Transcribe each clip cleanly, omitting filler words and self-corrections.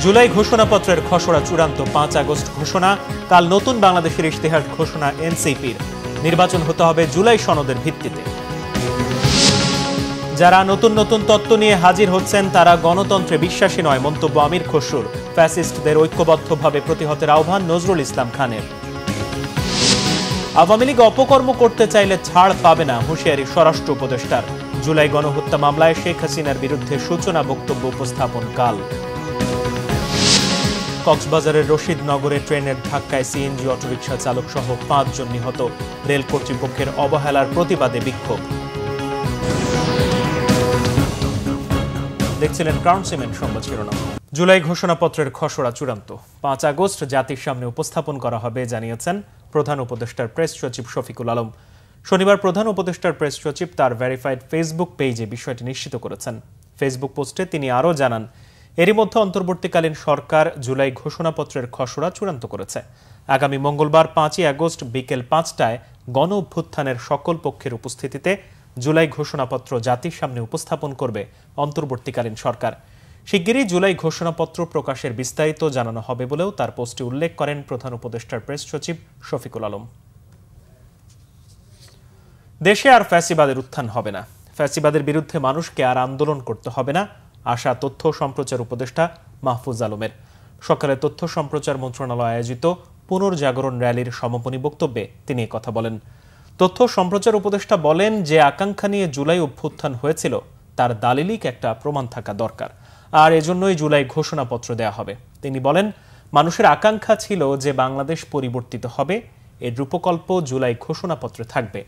জুলাই ঘোষণাপত্রের খসড়া চূড়ান্ত ৫ আগস্ট ঘোষণা। কাল নতুন বাংলাদেশের ইশতেহার ঘোষণা এনসিপির। নির্বাচন হতে হবে জুলাই সনদের ভিত্তিতে। যারা নতুন নতুন তত্ত্ব নিয়ে হাজির হচ্ছেন তারা গণতন্ত্রে বিশ্বাসী নয়, মন্তব্য আমির খসরুর। ফ্যাসিস্টদের ঐক্যবদ্ধভাবে প্রতিহতের আহ্বান নজরুল ইসলাম খানের। আওয়ামী লীগ অপকর্ম করতে চাইলে ছাড় পাবে না, হুঁশিয়ারি স্বরাষ্ট্র উপদেষ্টার। জুলাই গণহত্যা মামলায় শেখ হাসিনার বিরুদ্ধে সূচনা বক্তব্য উপস্থাপন কাল। কক্সবাজারের রশিদনগরে ট্রেনের ধাক্কায় সিএনজি অটোরিকশা চালক সহ ৫ জন নিহত। রেল কর্তৃপক্ষের অবহেলার প্রতিবাদে বিক্ষোভ। দেখছিলেন ক্রাউন সিমেন্ট সংবাদ শিরোনাম। জুলাই ঘোষণাপত্রের খসড়া চূড়ান্ত ৫ আগস্ট জাতির সামনে উপস্থাপন করা হবে জানিয়েছেন প্রধান উপদেষ্টার প্রেস সচিব শফিকুল আলম। শনিবার প্রধান উপদেষ্টার প্রেস সচিব তার ভেরিফাইড ফেসবুক পেজে বিষয়টি নিশ্চিত করেছেন। ফেসবুক পোস্টে তিনি আরও জানান, এরই মধ্যে অন্তর্বর্তীকালীন সরকার জুলাই ঘোষণাপত্রের খসড়া চূড়ান্ত করেছে। আগামী মঙ্গলবার ৫ই আগস্ট বিকেল ৫টায় গণ অভ্যুত্থানের সকল পক্ষের উপস্থিতিতে জুলাই ঘোষণাপত্র জাতির সামনে উপস্থাপন করবে অন্তর্বর্তীকালীন সরকার। শিগগিরই জুলাই ঘোষণাপত্র প্রকাশের বিস্তারিত জানানো হবে বলেও তার পোস্টে উল্লেখ করেন প্রধান উপদেষ্টার প্রেস সচিব শফিকুল আলম। দেশে আর ফ্যাসিবাদের উত্থান হবে না, ফ্যাসিবাদের বিরুদ্ধে মানুষকে আর আন্দোলন করতে হবে না, আশা তথ্য সম্প্রচার উপদেষ্টা মাহফুজ আলমের। সকালে তথ্য সম্প্রচার মন্ত্রণালয় আয়োজিত পুনর্জাগরণ র্যালির সমাপনী বক্তব্যে তিনি কথা বলেন। তথ্য সম্প্রচার উপদেষ্টা বলেন, যে আকাঙ্ক্ষা নিয়ে জুলাই অভ্যুত্থান হয়েছিল তার দালিলিক একটা প্রমাণ থাকা দরকার, আর এজন্যই জুলাই ঘোষণাপত্র দেয়া হবে। তিনি বলেন, মানুষের আকাঙ্ক্ষা ছিল যে বাংলাদেশ পরিবর্তিত হবে, এর রূপকল্প জুলাই ঘোষণাপত্রে থাকবে।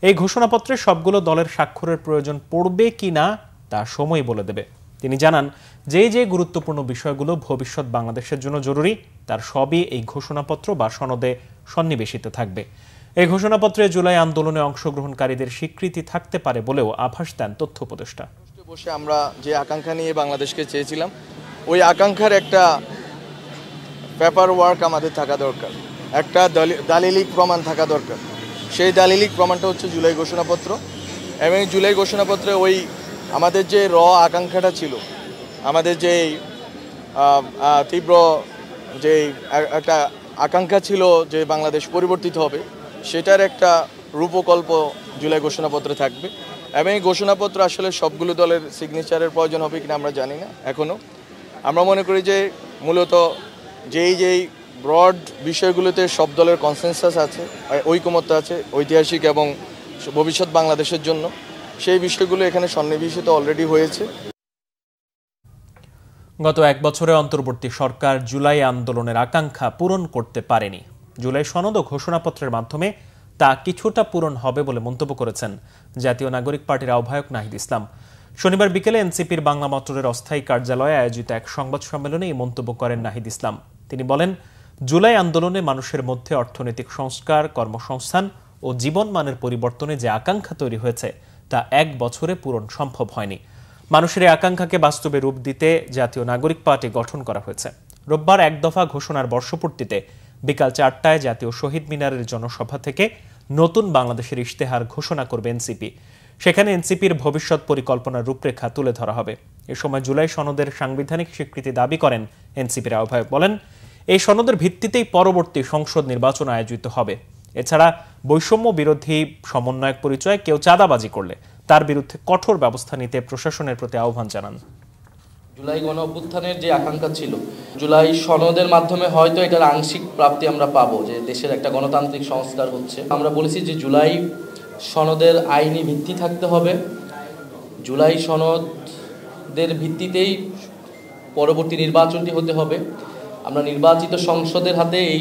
এই ঘোষণাপত্রে সবগুলো দলের স্বাক্ষরের প্রয়োজন পড়বে কি না তা সময় বলে দেবে। তিনি জানান, যে যে গুরুত্বপূর্ণ বিষয়গুলো ভবিষ্যৎ বাংলাদেশের জন্য জরুরি তার সবই এই ঘোষণাপত্র বা সনদে সন্নিবেশিত থাকবে। এই ঘোষণাপত্রে জুলাই আন্দোলনে অংশগ্রহণকারীদের স্বীকৃতি থাকতে পারে বলেও আভাস দেন তথ্য উপদেষ্টা। বসে আমরা যে আকাঙ্ক্ষা নিয়ে বাংলাদেশকে চেয়েছিলাম, ওই আকাঙ্ক্ষার একটা পেপার ওয়ার্ক আমাদের থাকা দরকার, একটা দালিলিক প্রমাণ থাকা দরকার। সেই দালিলিক প্রমাণটা হচ্ছে জুলাই ঘোষণাপত্র। এবং জুলাই ঘোষণাপত্রে ওই আমাদের যে আকাঙ্ক্ষাটা ছিল, আমাদের যে তীব্র যে একটা আকাঙ্ক্ষা ছিল যে বাংলাদেশ পরিবর্তিত হবে, সেটার একটা রূপকল্প জুলাই ঘোষণাপত্রে থাকবে। এবং এই ঘোষণাপত্র আসলে সবগুলো দলের সিগনেচারের প্রয়োজন হবে কিনা আমরা জানি না এখনও। আমরা মনে করি যে মূলত যেই ব্রড বিষয়গুলোতে সব দলের কনসেনসাস আছে, ঐকমত্য আছে ঐতিহাসিক এবং ভবিষ্যৎ বাংলাদেশের জন্য, সেই বিষয়গুলো এখানে সন্নিবেশিত অলরেডি হয়েছে। গত এক বছরে অন্তর্বর্তী সরকার জুলাই আন্দোলনের আকাঙ্ক্ষা পূরণ করতে পারেনি। জুলাই সনদ ও ঘোষণাপত্রের মাধ্যমে তা কিছুটা পূরণ হবে বলে মন্তব্য করেছেন জাতীয় নাগরিক পার্টির আহ্বায়ক নাহিদ ইসলাম। শনিবার বিকেলে এনসিপির বাংলা মোটরের অস্থায়ী কার্যালয়ে আয়োজিত এক সংবাদ সম্মেলনে এই মন্তব্য করেন নাহিদ ইসলাম। তিনি বলেন, জুলাই আন্দোলনে মানুষের মধ্যে অর্থনৈতিক সংস্কার, কর্মসংস্থান ও জীবনমানের পরিবর্তনে যে আকাঙ্ক্ষা তৈরি হয়েছে তা এক বছরে পূরণ সম্ভব হয়নি। মানুষের এই আকাঙ্ক্ষাকে বাস্তবে রূপ দিতে জাতীয় নাগরিক পার্টি গঠন করা হয়েছে। রোববার এক দফা ঘোষণার বর্ষপূর্তিতে বিকাল 4টায় জাতীয় শহীদ মিনারের জনসভা থেকে নতুন বাংলাদেশের ইশতেহার ঘোষণা করবে এনসিপি। সেখানে এনসিপির ভবিষ্যৎ পরিকল্পনার রূপরেখা তুলে ধরা হবে। এ সময় জুলাই সনদের সাংবিধানিক স্বীকৃতি দাবি করেন এনসিপির আহ্বায়ক। বলেন, এই সনদের ভিত্তিতেই পরবর্তী সংসদ নির্বাচন আয়োজিত হবে। এছাড়া বৈষম্য বিরোধী সমন্বয়ক পরিচয়ে কেউ চাঁদাবাজি করলে তার বিরুদ্ধে কঠোর ব্যবস্থা নিতে প্রশাসনের প্রতি আহ্বান জানান। জুলাই গণ অভ্যুত্থানের যে আকাঙ্ক্ষা ছিল, জুলাই সনদের মাধ্যমে হয়তো এটার আংশিক প্রাপ্তি আমরা পাবো, যে দেশের একটা গণতান্ত্রিক সংস্কার হচ্ছে। আমরা বলেছি যে জুলাই সনদের আইনি ভিত্তি থাকতে হবে, জুলাই সনদের ভিত্তিতেই পরবর্তী নির্বাচনটি হতে হবে। আমরা নির্বাচিত সংসদের হাতে এই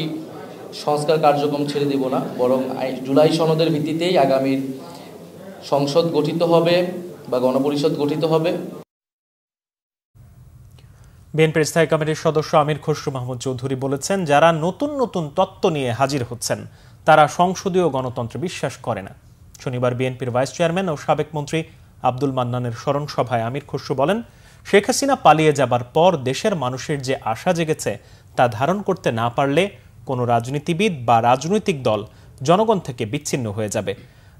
সংস্কার কার্যক্রম ছেড়ে দেব না, বরং জুলাই সনদের ভিত্তিতেই আগামীর সংসদ গঠিত হবে বা গণপরিষদ গঠিত হবে। বিএনপির স্থায়ী কমিটির সদস্য আমির খসরু মাহমুদ চৌধুরী বলেছেন, যারা নতুন নতুন তত্ত্ব নিয়ে হাজির হচ্ছেন তারা সংসদীয় গণতন্ত্রে বিশ্বাস করে না। শনিবার বিএনপির ভাইস চেয়ারম্যান ও সাবেক মন্ত্রী আব্দুল মান্নানের স্মরণ সভায় আমির খসরু বলেন, শেখ হাসিনা পালিয়ে যাবার পর দেশের মানুষের যে আশা জেগেছে তা ধারণ করতে না পারলে কোনো রাজনীতিবিদ বা রাজনৈতিক দল জনগণ থেকে বিচ্ছিন্ন হয়ে যাবে।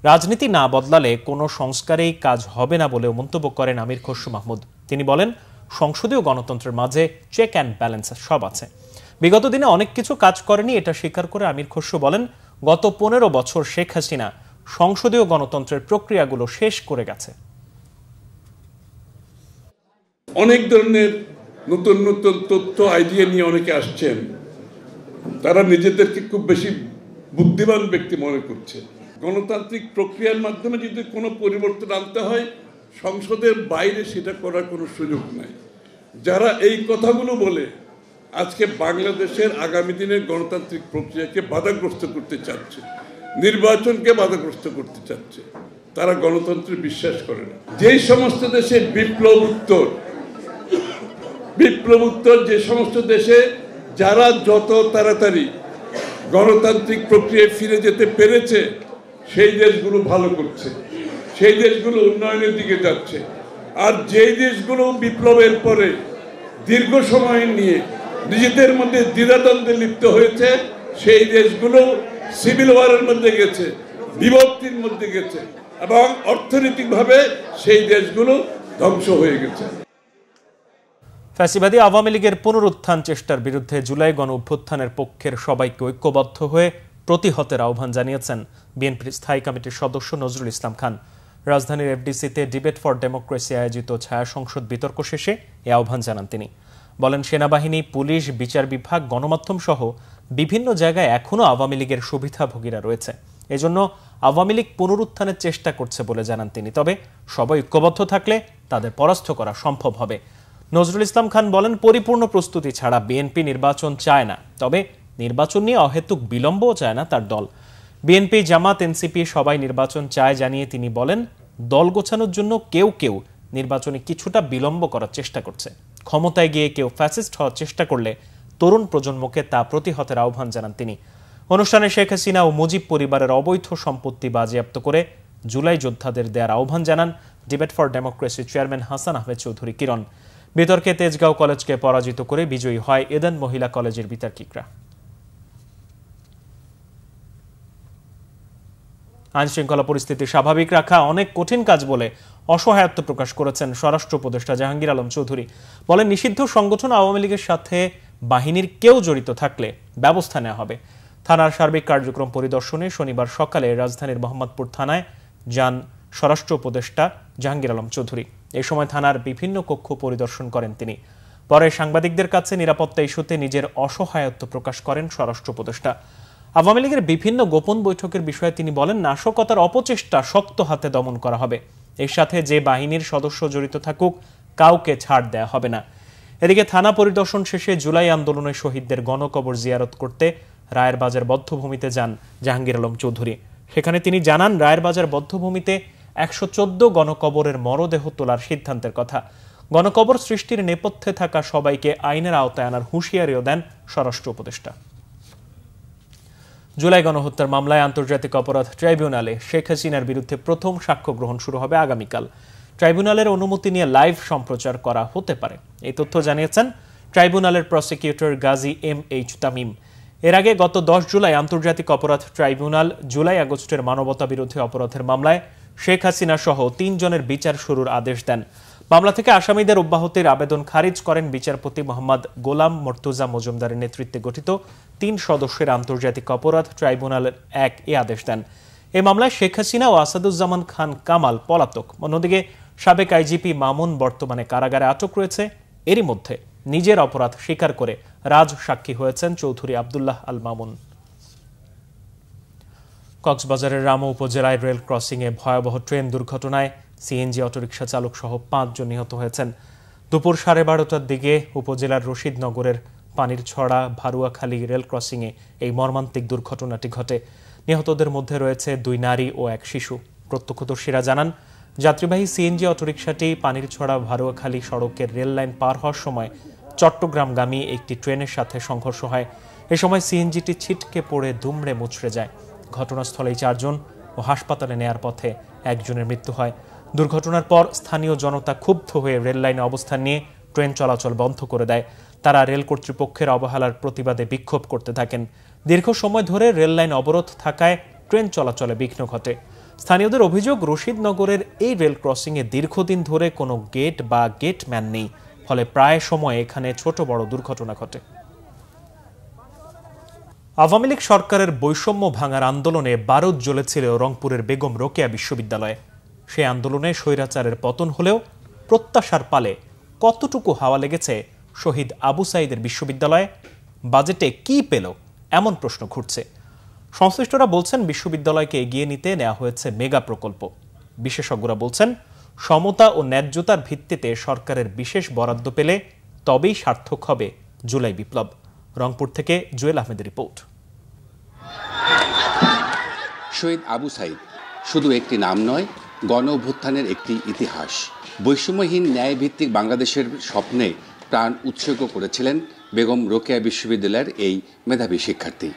রাজনীতি না বদলালে কোনো সংস্কারেই কাজ হবে না বলেও মন্তব্য করেন আমির খসরু মাহমুদ। তিনি বলেন, সংসদীয় গণতন্ত্রের মাঝে চেক অ্যান্ড ব্যালেন্স সব আছে। বিগত দিনে অনেক কিছু কাজ করেনি এটা স্বীকার করে আমির খসরু বলেন, গত 15 বছর শেখ হাসিনা সংসদীয় গণতন্ত্রের প্রক্রিয়াগুলো শেষ করে গেছে। অনেক ধরনের নতুন নতুন তথ্য আইডিয়া নিয়ে অনেকে আসছেন, তারা নিজেদেরকে খুব বেশি বুদ্ধিমান ব্যক্তি মনে করছে। গণতান্ত্রিক প্রক্রিয়ার মাধ্যমে যদি কোনো পরিবর্তন আনতে হয়, সংসদের বাইরে সেটা করার কোনো সুযোগ নাই। যারা এই কথাগুলো বলে আজকে বাংলাদেশের আগামী দিনের গণতান্ত্রিক প্রক্রিয়াকে বাধাগ্রস্ত করতে চাচ্ছে, নির্বাচনকে বাধাগ্রস্ত করতে চাচ্ছে, তারা গণতন্ত্রে বিশ্বাস করে না। যেই সমস্ত দেশে বিপ্লব উত্তর যে সমস্ত দেশে যারা যত তাড়াতাড়ি গণতান্ত্রিক প্রক্রিয়ায় ফিরে যেতে পেরেছে, সেই দেশগুলো ভালো করছে, সেই দেশগুলো উন্নয়নের দিকে যাচ্ছে। আর যেই দেশগুলো বিপ্লবের পরে দীর্ঘ সময় নিয়ে নিজেদের মধ্যে দ্বিধাদ্বন্দ্বে লিপ্ত হয়েছে, সেই দেশগুলো সিভিল ওয়ারের মধ্যে গেছে, বিভক্তির মধ্যে গেছে, এবং অর্থনৈতিকভাবে সেই দেশগুলো ধ্বংস হয়ে গেছে। ফ্যাসিবাদী আওয়ামী লীগের পুনরুত্থান চেষ্টার বিরুদ্ধে জুলাই গণ অভ্যুত্থানের পক্ষের সবাইকে ঐক্যবদ্ধ হয়ে প্রতিহতের আহ্বান জানিয়েছেন বিএনপির স্থায়ী কমিটির সদস্য নজরুল ইসলাম খান। রাজধানীর এফডিসিতে ডিবেট ফর ডেমোক্রেসি আয়োজিত ছায়া সংসদ বিতর্ক শেষে এ আহ্বান জানান তিনি। বলেন, সেনাবাহিনী, পুলিশ, বিচার বিভাগ, গণমাধ্যম সহ বিভিন্ন জায়গায় এখনও আওয়ামী লীগের সুবিধাভোগীরা রয়েছে। এজন্য আওয়ামী লীগ পুনরুত্থানের চেষ্টা করছে বলে জানান তিনি। তবে সবাই ঐক্যবদ্ধ থাকলে তাদের পরাস্ত করা সম্ভব হবে। নজরুল ইসলাম খান বলেন, পরিপূর্ণ প্রস্তুতি ছাড়া বিএনপি নির্বাচন চায় না, তবে নির্বাচন নিয়ে অহেতুক বিলম্বও চায় না তার দল। বিএনপি, জামাত, এনসিপি সবাই নির্বাচন চায় জানিয়ে তিনি বলেন, দল গোছানোর জন্য কেউ কেউ নির্বাচনে কিছুটা বিলম্ব করার চেষ্টা করছে। ক্ষমতায় গিয়ে কেউ ফ্যাসিস্ট হওয়ার চেষ্টা করলে তরুণ প্রজন্মকে তা প্রতিহতের আহ্বান জানান তিনি। অনুষ্ঠানে শেখ হাসিনা ও মুজিব পরিবারের অবৈধ সম্পত্তি বাজেয়াপ্ত করে জুলাই যোদ্ধাদের দেয়ার আহ্বান জানান debate for democracy chairman Hasan Ahmed Chowdhury Kiran. বিতর্কে তেজগাঁও কলেজকে পরাজিত করে বিজয়ী হয় এদেন মহিলা কলেজের বিতর্কিকরা। আইনশৃঙ্খলা পরিস্থিতি স্বাভাবিক রাখা অনেক কঠিন কাজ বলে অসহায়ত্ব প্রকাশ করেছেন স্বরাষ্ট্র উপদেষ্টা জাহাঙ্গীর আলম চৌধুরী। বলেন, নিষিদ্ধ সংগঠন আওয়ামী লীগের সাথে বাহিনীর কেউ জড়িত থাকলে ব্যবস্থা নেওয়া হবে। থানার সার্বিক কার্যক্রম পরিদর্শনে শনিবার সকালে রাজধানীর মোহাম্মদপুর থানায় যান স্বরাষ্ট্র উপদেষ্টা জাহাঙ্গীর আলম চৌধুরী। এই সময় থানার বিভিন্ন কক্ষ পরিদর্শন করেন তিনি। পরে সাংবাদিকদের কাছে নিরাপত্তা ইস্যুতে নিজের অসহায়ত্ব প্রকাশ করেন স্বরাষ্ট্র উপদেষ্টা। আওয়ামী লীগের বিভিন্ন গোপন বৈঠকের বিষয়ে তিনি বলেন, নাশকতার অপচেষ্টা শক্ত হাতে দমন করা হবে। এর সাথে যে বাহিনীর সদস্য জড়িত থাকুক কাউকে ছাড় দেয়া হবে না। এদিকে থানা পরিদর্শন শেষে জুলাই আন্দোলনের শহীদদের গণকবর জিয়ারত করতে রায়ের বাজার বধ্যভূমিতে যান জাহাঙ্গীর আলম চৌধুরী। সেখানে তিনি জানান, রায়ের বাজার বধ্যভূমিতে 114 গণকবরের মরদেহ তোলার সিদ্ধান্তের কথা। গণকবর সৃষ্টির নেপথ্যে থাকা সবাইকে আইনের আওতায় আনার হুঁশিয়ারিও দেন স্বরাষ্ট্র উপদেষ্টা। জুলাই গণহত্যার মামলায় আন্তর্জাতিক অপরাধ ট্রাইব্যুনালে শেখ হাসিনার বিরুদ্ধে প্রথম সাক্ষ্য গ্রহণ শুরু হবে আগামীকাল। ট্রাইব্যুনালের অনুমতি নিয়ে লাইভ সম্প্রচার করা হতে পারে, এই তথ্য জানিয়েছেন ট্রাইব্যুনালের প্রসিকিউটর গাজী MH তামিম। এর আগে গত 10 জুলাই আন্তর্জাতিক অপরাধ ট্রাইব্যুনাল জুলাই আগস্টের মানবতা বিরোধী অপরাধের মামলায় শেখ হাসিনা সহ 3 জনের বিচার শুরুর আদেশ দেন। মামলা থেকে আসামিদের অব্যাহতির আবেদন খারিজ করেন বিচারপতি মোহাম্মদ গোলাম মর্তুজা মজুমদারের নেতৃত্বে গঠিত 3 সদস্যের আন্তর্জাতিক অপরাধ ট্রাইব্যুনালের এ আদেশ দেন। এই মামলায় শেখ হাসিনা ও আসাদুজ্জামান খান কামাল পলাতক। অন্যদিকে সাবেক আইজিপি মামুন বর্তমানে কারাগারে আটক রয়েছে। এরই মধ্যে নিজের অপরাধ স্বীকার করে রাজ সাক্ষী হয়েছেন চৌধুরী আব্দুল্লাহ আল মামুন। কক্সবাজারের রামু উপজেলায় রেল ক্রসিংয়ে ভয়াবহ ট্রেন দুর্ঘটনায় সিএনজি অটোরিকশা চালক সহ 5 জন নিহত হয়েছেন। দুপুর 12:30টার দিকে উপজেলার রশিদনগরের পানির ছড়া ভারুয়াখালী রেল ক্রসিংয়ে এই মর্মান্তিক দুর্ঘটনাটি ঘটে। নিহতদের মধ্যে রয়েছে 2 নারী ও 1 শিশু। প্রত্যক্ষদর্শীরা জানান, যাত্রীবাহী সিএনজি অটোরিকশাটি পানির ছড়া ভারুয়াখালী সড়কের রেল লাইন পার হওয়ার সময় চট্টগ্রামগামী একটি ট্রেনের সাথে সংঘর্ষ হয়। এ সময় সিএনজিটি ছিটকে পড়ে দুমড়ে মুচড়ে যায়। ঘটনাস্থলেই 4 জন ও হাসপাতালে নেয়ার পথে 1 জনের মৃত্যু হয়। দুর্ঘটনার পর স্থানীয় জনতা ক্ষুব্ধ হয়ে রেল লাইনে অবস্থান নিয়ে ট্রেন চলাচল বন্ধ করে দেয়। তারা রেল কর্তৃপক্ষের অবহেলার প্রতিবাদে বিক্ষোভ করতে থাকেন। দীর্ঘ সময় ধরে রেল লাইন অবরোধ থাকায় ট্রেন চলাচলে বিঘ্ন ঘটে। স্থানীয়দের অভিযোগ, রশিদনগরের এই রেল ক্রসিংয়ে দীর্ঘদিন ধরে কোনো গেট বা গেটম্যান নেই। ফলে প্রায় সময় এখানে ছোট বড় দুর্ঘটনা ঘটে। আওয়ামী লীগ সরকারের বৈষম্য ভাঙার আন্দোলনে বারুদ জ্বলেছিল রংপুরের বেগম রোকেয়া বিশ্ববিদ্যালয়ে। সেই আন্দোলনে স্বৈরাচারের পতন হলেও প্রত্যাশার পালে কতটুকু হাওয়া লেগেছে শহীদ আবু সাঈদের বিশ্ববিদ্যালয়ে? বাজেটে কি পেল এমন প্রশ্ন ঘুরছে। সংশ্লিষ্টরা বলছেন বিশ্ববিদ্যালয়কে এগিয়ে নিতে নেওয়া হয়েছে মেগা প্রকল্প। বিশেষজ্ঞরা বলছেন সমতা ও ন্যায্যতার ভিত্তিতে সরকারের বিশেষ বরাদ্দ পেলে তবেই সার্থক হবে জুলাই বিপ্লব। রংপুর থেকে জুয়েল আহমেদের রিপোর্ট। শহীদ আবু সাঈদ শুধু একটি নাম নয়, গণ অভ্যুত্থানের একটি ইতিহাস। বৈষম্যহীন ন্যায়ভিত্তিক বাংলাদেশের স্বপ্নে প্রাণ উৎসর্গ করেছিলেন বেগম রোকেয়া বিশ্ববিদ্যালয়ের এই মেধাবী শিক্ষার্থী।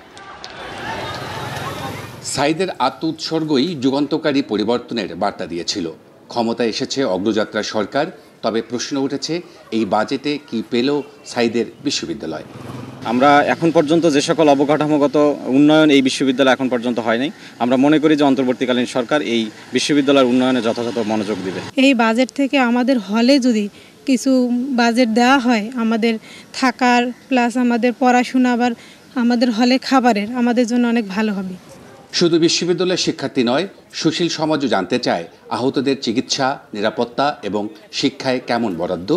সাঈদের আত্ম উৎসর্গই যুগান্তকারী পরিবর্তনের বার্তা দিয়েছিল। ক্ষমতায় এসেছে অগ্রযাত্রা সরকার, তবে প্রশ্ন উঠেছে এই বাজেটে কি পেল সাঈদের বিশ্ববিদ্যালয়? আমরা এখন পর্যন্ত যে সকল অবকাঠামোগত উন্নয়ন এই বিশ্ববিদ্যালয় এখন পর্যন্ত হয়নি, আমরা মনে করি যে অন্তর্বর্তীকালীন সরকার এই বিশ্ববিদ্যালয়ের উন্নয়নে যথাযথ মনোযোগ দিবে। এই বাজেট থেকে আমাদের হলে যদি কিছু বাজেট দেওয়া হয়, আমাদের থাকার প্লাস আমাদের পড়াশোনা, আবার আমাদের হলে খাবারের, আমাদের জন্য অনেক ভালো হবে। শুধু বিশ্ববিদ্যালয়ের শিক্ষার্থী নয়, সুশীল সমাজও জানতে চায় আহতদের চিকিৎসা, নিরাপত্তা এবং শিক্ষায় কেমন বরাদ্দ।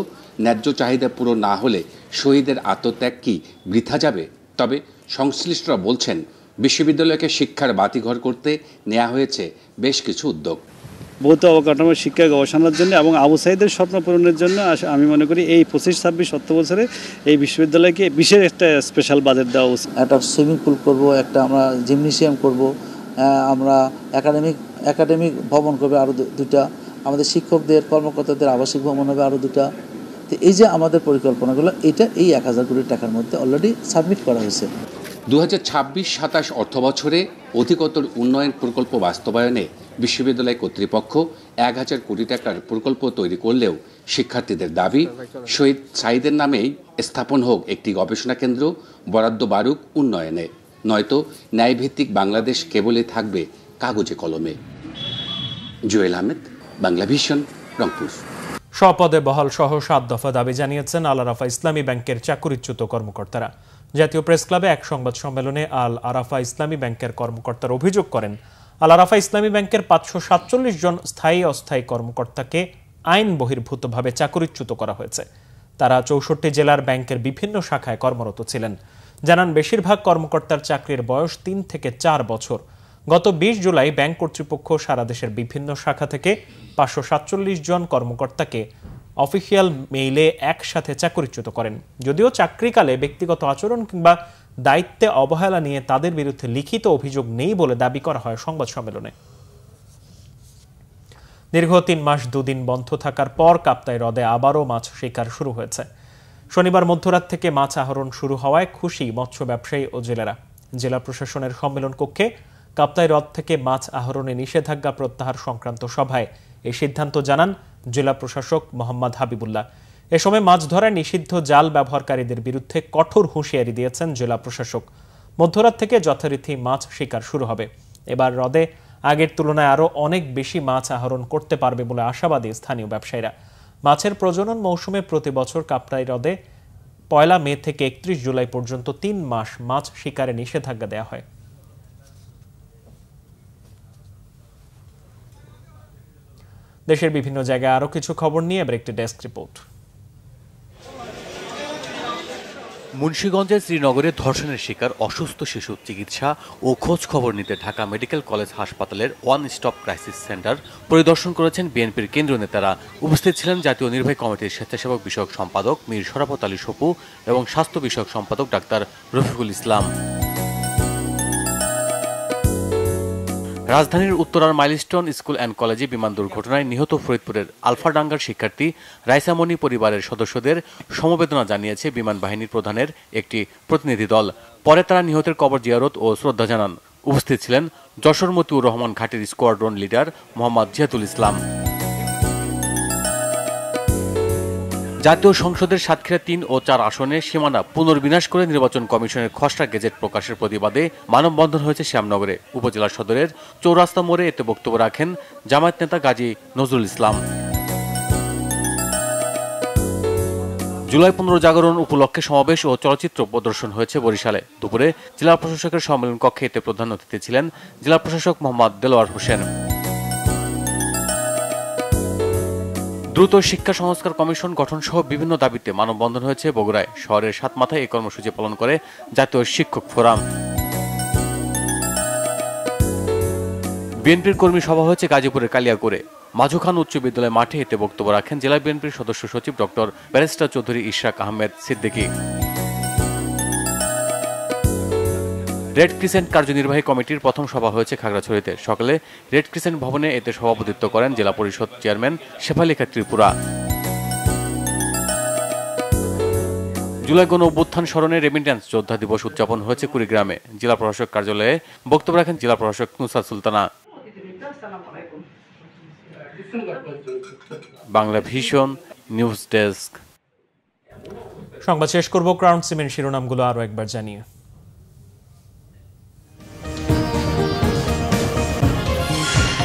ন্যায্য চাহিদা পূরণ না হলে শহীদের আত্মত্যাগ কি বৃথা যাবে? তবে সংশ্লিষ্টরা বলছেন বিশ্ববিদ্যালয়কে শিক্ষার বাতিঘর করতে নেওয়া হয়েছে বেশ কিছু উদ্যোগ। ভৌত অবকাঠামো শিক্ষা গবেষণার জন্য এবং আবু সাঈদের স্বপ্ন পূরণের জন্য আমি মনে করি এই 25-26 অর্থ বছরে এই বিশ্ববিদ্যালয়কে বিশেষ একটা স্পেশাল বাজেট দেওয়া উচিত। একটা সুইমিং পুল করব, একটা আমরা জিমনেশিয়াম করব, আমরা একাডেমিক ভবন করবে আরও 2টা, আমাদের শিক্ষকদের কর্মকর্তাদের আবাসিক ভবন হবে আরও 2টা। তো এই যে আমাদের পরিকল্পনাগুলো, এটা এই 1000 কোটি টাকার মধ্যে অলরেডি সাবমিট করা হয়েছে। 2026-27 অর্থ বছরে অধিকতর উন্নয়ন প্রকল্প বাস্তবায়নে বিশ্ববিদ্যালয় কর্তৃপক্ষ 1000 কোটি টাকার প্রকল্প তৈরি করলেও শিক্ষার্থীদের দাবি শহীদ সাঈদের নামেই স্থাপন হোক একটি গবেষণা কেন্দ্র, বরাদ্দ বাড়ুক উন্নয়নে, নয়তো ন্যায়ভিত্তিক বাংলাদেশ কেবলই থাকবে কাগজে কলমে। জুয়েল আহমেদ, বাংলা ভিশন, রংপুর। স্বপদে বহাল সহ 7 দফা দাবি জানিয়েছেন আল আরাফা ইসলামী ব্যাংকের চাকরিচ্যুত কর্মকর্তারা। জাতীয় প্রেস ক্লাবে এক সংবাদ সম্মেলনে আল আরাফা ইসলামী ব্যাংকের কর্মকর্তারা অভিযোগ করেন আল আরাফা ইসলামী ব্যাংকের 547 জন স্থায়ী অস্থায়ী কর্মকর্তাকে আইন বহির্ভূতভাবে চাকরিচ্যুত করা হয়েছে। তারা 64 জেলার ব্যাংকের বিভিন্ন শাখায় কর্মরত ছিলেন। জানান বেশিরভাগ কর্মকর্তার চাকরির বয়স 3 থেকে 4 বছর। গত 20 জুলাই ব্যাংক কর্তৃপক্ষ সারা দেশের বিভিন্ন শাখা থেকে 547 জন কর্মকর্তাকে অফিসিয়াল মেইলে একসাথে চাকরিচ্যুত করেন। যদিও চাকরিকালে ব্যক্তিগত আচরণ কিংবা দায়িত্বে অবহেলা নিয়ে তাদের বিরুদ্ধে লিখিত অভিযোগ নেই বলে দাবি করা হয় সংবাদ সম্মেলনে। দীর্ঘ 3 মাস 2 দিন বন্ধ থাকার পর কাপ্তাই হ্রদে আবারও মাছ শিকার শুরু হয়েছে। শনিবার মধ্যরাত থেকে মাছ আহরণ শুরু হওয়ায় খুশি মৎস্য ব্যবসায়ী ও জেলেরা। জেলা প্রশাসনের সম্মেলন কক্ষে কাপ্তাই হ্রদ থেকে মাছ আহরণে নিষেধাজ্ঞা প্রত্যাহার সংক্রান্ত সভায় এই সিদ্ধান্ত জানান জেলা প্রশাসক মোহাম্মদ হাবিবুল্লাহ। এ সময় মাছ ধরায় নিষিদ্ধ জাল ব্যবহারকারীদের বিরুদ্ধে কঠোর হুঁশিয়ারি দিয়েছেন জেলা প্রশাসক। মধ্যরাত থেকে যথারীতি মাছ শিকার শুরু হবে। এবার হ্রদে আগের তুলনায় আরও অনেক বেশি মাছ আহরণ করতে পারবে বলে আশাবাদী স্থানীয় ব্যবসায়ীরা। মাছের প্রজনন মৌসুমে প্রতি বছর কাপ্তাই হ্রদে 1 মে থেকে 31 জুলাই পর্যন্ত 3 মাস মাছ শিকারে নিষেধাজ্ঞা দেওয়া হয়। দেশের বিভিন্ন জায়গায় আরো কিছু খবর নিয়ে এবার একটি ডেস্ক রিপোর্ট। মুন্সিগঞ্জের শ্রীনগরে ধর্ষণের শিকার অসুস্থ শিশুর চিকিৎসা ও খোঁজ খবর নিতে ঢাকা মেডিকেল কলেজ হাসপাতালের ওয়ান স্টপ ক্রাইসিস সেন্টার পরিদর্শন করেছেন বিএনপির কেন্দ্রীয় নেতারা। উপস্থিত ছিলেন জাতীয় নির্বাহী কমিটির স্বেচ্ছাসেবক বিষয়ক সম্পাদক মীর শরাফত আলী সপু এবং স্বাস্থ্য বিষয়ক সম্পাদক ডাক্তার রফিকুল ইসলাম। রাজধানীর উত্তরার মাইলস্টোন স্কুল অ্যান্ড কলেজে বিমান দুর্ঘটনায় নিহত ফরিদপুরের আলফাডাঙ্গার শিক্ষার্থী রাইসামণি পরিবারের সদস্যদের সমবেদনা জানিয়েছে বিমান বাহিনীর প্রধানের একটি প্রতিনিধি দল। পরে তারা নিহতের কবর জিয়ারত ও শ্রদ্ধা জানান। উপস্থিত ছিলেন যশোর মতিউর রহমান ঘাটের স্কোয়াড্রন লিডার মোহাম্মদ জিয়াতুল ইসলাম। জাতীয় সংসদের সাতক্ষীরা 3 ও 4 আসনে সীমানা পুনর্বিন্যাস করে নির্বাচন কমিশনের খসড়া গেজেট প্রকাশের প্রতিবাদে মানববন্ধন হয়েছে শ্যামনগরে। উপজেলা সদরের চৌরাস্তা মোড়ে এতে বক্তব্য রাখেন জামায়াত নেতা গাজী নজরুল ইসলাম। জুলাই 15 জাগরণ উপলক্ষে সমাবেশ ও চলচ্চিত্র প্রদর্শন হয়েছে বরিশালে। দুপুরে জেলা প্রশাসকের সম্মেলন কক্ষে এতে প্রধান অতিথি ছিলেন জেলা প্রশাসক মোহাম্মদ দেলোয়ার হোসেন। দ্রুত শিক্ষা সংস্কার কমিশন গঠন সহ বিভিন্ন দাবিতে মানববন্ধন হয়েছে বগুড়ায়। শহরের 7 মাথায় এই কর্মসূচি পালন করে জাতীয় শিক্ষক ফোরাম। বিএনপির কর্মী সভা হয়েছে গাজীপুরের কালিয়াকৈরে। মাজু খান উচ্চ বিদ্যালয় মাঠে এতে বক্তব্য রাখেন জেলা বিএনপির সদস্য সচিব doctor barrister Chowdhury Ishraq Ahmed Siddiqui. Red crescent কার্যনির্বাহী কমিটির প্রথম সভা হয়েছে খাগড়াছড়িতে। সকালে রেড ক্রিসেন্ট ভবনে এতে সভাপতিত্ব করেন জেলা পরিষদ চেয়ারম্যান শেফালিকা ত্রিপুরা। জুলাই গণ অভ্যুত্থান স্মরণে রেমিটেন্স যোদ্ধা দিবস উদযাপন হয়েছে কুড়িগ্রামে। জেলা প্রশাসক কার্যালয়ে বক্তব্য রাখেন জেলা প্রশাসক Nusrat Sultana. Bangla vision news desk. সংবাদ শেষ করব ক্রাউন সিমেন্ট শিরোনামগুলো আরো একবার জানিয়ে।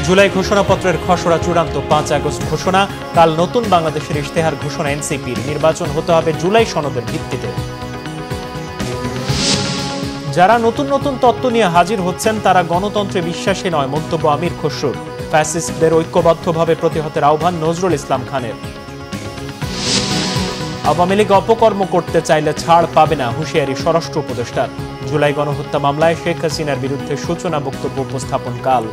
জুলাই ঘোষণাপত্রের খসড়া চূড়ান্ত, 5 আগস্ট ঘোষণা। কাল নতুন বাংলাদেশের ইশতেহার ঘোষণা এনসিপির। নির্বাচন হতে হবে জুলাই সনদের ভিত্তিতে। যারা নতুন নতুন তত্ত্ব নিয়ে হাজির হচ্ছেন তারা গণতন্ত্রে বিশ্বাসী নয়, মন্তব্য আমির খসরুর। ফ্যাসিস্টদের ঐক্যবদ্ধভাবে প্রতিহতের আহ্বান নজরুল ইসলাম খানের। আওয়ামী লীগ অপকর্ম করতে চাইলে ছাড় পাবে না, হুঁশিয়ারি স্বরাষ্ট্র উপদেষ্টার। জুলাই গণহত্যা মামলায় শেখ হাসিনার বিরুদ্ধে সূচনা বক্তব্য উপস্থাপন কাল।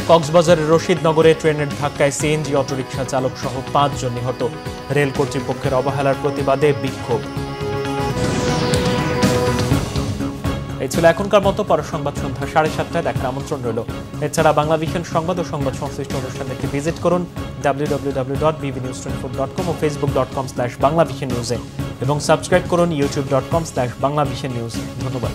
কক্সবাজারের রশিদনগরে ট্রেনের ধাক্কায় সিএনজি অটোরিকশা চালক সহ 5 জন নিহত। রেল কর্তৃপক্ষের অবহেলার প্রতিবাদে বিক্ষোভ। এই ছিল এখনকার মতো। পরের সংবাদ সন্ধ্যা 7:30টায় দেখার আমন্ত্রণ রইল। এছাড়া বাংলা ভিশন সংবাদ ও সংবাদ সংশ্লিষ্ট অনুষ্ঠান দেখতে ভিজিট করুন www.bbnews24.com ও facebook.com/banglavisionnews এবং সাবস্ক্রাইব করুন youtube.com/banglavisionnews। ধন্যবাদ।